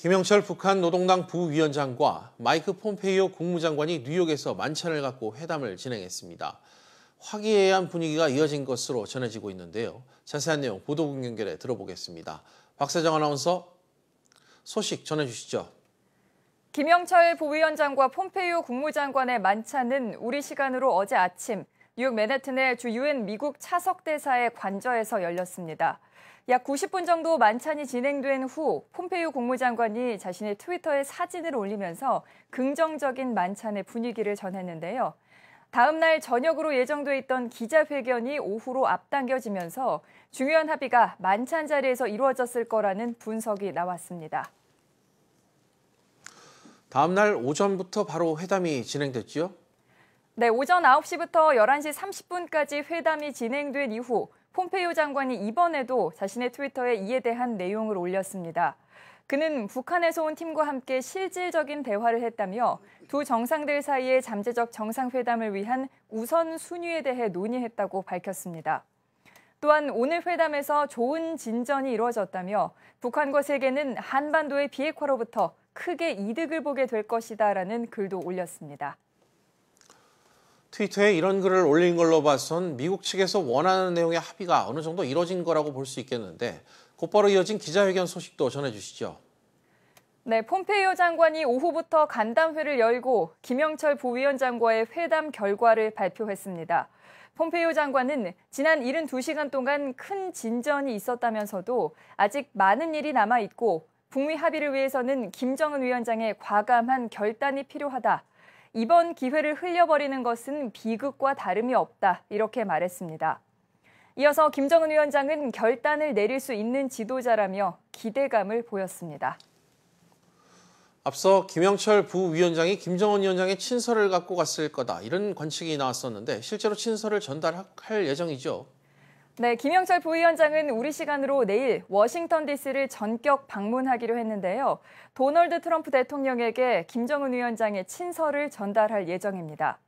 김영철 북한 노동당 부위원장과 마이크 폼페이오 국무장관이 뉴욕에서 만찬을 갖고 회담을 진행했습니다. 화기애애한 분위기가 이어진 것으로 전해지고 있는데요. 자세한 내용 보도국 연결해 들어보겠습니다. 박세정 아나운서 소식 전해주시죠. 김영철 부위원장과 폼페이오 국무장관의 만찬은 우리 시간으로 어제 아침 뉴욕 맨해튼의 주 유엔 미국 차석대사의 관저에서 열렸습니다. 약 90분 정도 만찬이 진행된 후 폼페이오 국무장관이 자신의 트위터에 사진을 올리면서 긍정적인 만찬의 분위기를 전했는데요. 다음 날 저녁으로 예정돼 있던 기자회견이 오후로 앞당겨지면서 중요한 합의가 만찬 자리에서 이루어졌을 거라는 분석이 나왔습니다. 다음 날 오전부터 바로 회담이 진행됐지요? 네, 오전 9시부터 11시 30분까지 회담이 진행된 이후 폼페이오 장관이 이번에도 자신의 트위터에 이에 대한 내용을 올렸습니다. 그는 북한에서 온 팀과 함께 실질적인 대화를 했다며 두 정상들 사이의 잠재적 정상회담을 위한 우선순위에 대해 논의했다고 밝혔습니다. 또한 오늘 회담에서 좋은 진전이 이루어졌다며 북한과 세계는 한반도의 비핵화로부터 크게 이득을 보게 될 것이다라는 글도 올렸습니다. 트위터에 이런 글을 올린 걸로 봐선 미국 측에서 원하는 내용의 합의가 어느 정도 이뤄진 거라고 볼 수 있겠는데 곧바로 이어진 기자회견 소식도 전해주시죠. 네, 폼페이오 장관이 오후부터 간담회를 열고 김영철 부위원장과의 회담 결과를 발표했습니다. 폼페이오 장관은 지난 72시간 동안 큰 진전이 있었다면서도 아직 많은 일이 남아있고 북미 합의를 위해서는 김정은 위원장의 과감한 결단이 필요하다. 이번 기회를 흘려버리는 것은 비극과 다름이 없다. 이렇게 말했습니다. 이어서 김정은 위원장은 결단을 내릴 수 있는 지도자라며 기대감을 보였습니다. 앞서 김영철 부위원장이 김정은 위원장의 친서를 갖고 갔을 거다. 이런 관측이 나왔었는데 실제로 친서를 전달할 예정이죠. 네, 김영철 부위원장은 우리 시간으로 내일 워싱턴 DC를 전격 방문하기로 했는데요. 도널드 트럼프 대통령에게 김정은 위원장의 친서를 전달할 예정입니다.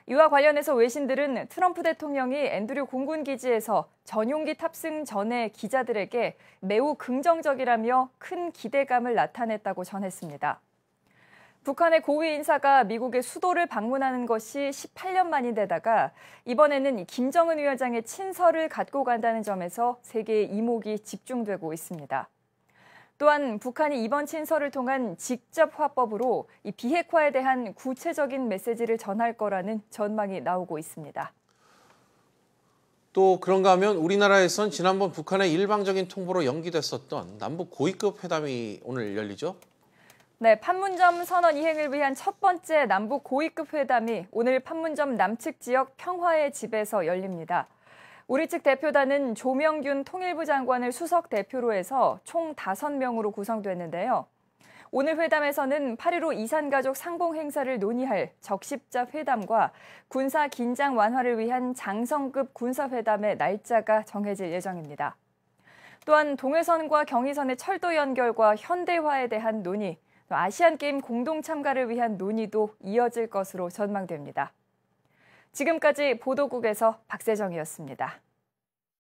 이와 관련해서 외신들은 트럼프 대통령이 앤드류 공군기지에서 전용기 탑승 전에 기자들에게 매우 긍정적이라며 큰 기대감을 나타냈다고 전했습니다. 북한의 고위 인사가 미국의 수도를 방문하는 것이 18년 만인데다가 이번에는 김정은 위원장의 친서를 갖고 간다는 점에서 세계의 이목이 집중되고 있습니다. 또한 북한이 이번 친서를 통한 직접 화법으로 이 비핵화에 대한 구체적인 메시지를 전할 거라는 전망이 나오고 있습니다. 또 그런가 하면 우리나라에선 지난번 북한의 일방적인 통보로 연기됐었던 남북 고위급 회담이 오늘 열리죠? 네, 판문점 선언 이행을 위한 첫 번째 남북 고위급 회담이 오늘 판문점 남측 지역 평화의 집에서 열립니다. 우리 측 대표단은 조명균 통일부 장관을 수석 대표로 해서 총 5명으로 구성됐는데요. 오늘 회담에서는 8.15 이산가족 상봉 행사를 논의할 적십자 회담과 군사 긴장 완화를 위한 장성급 군사회담의 날짜가 정해질 예정입니다. 또한 동해선과 경의선의 철도 연결과 현대화에 대한 논의, 아시안게임 공동 참가를 위한 논의도 이어질 것으로 전망됩니다. 지금까지 보도국에서 박세정이었습니다.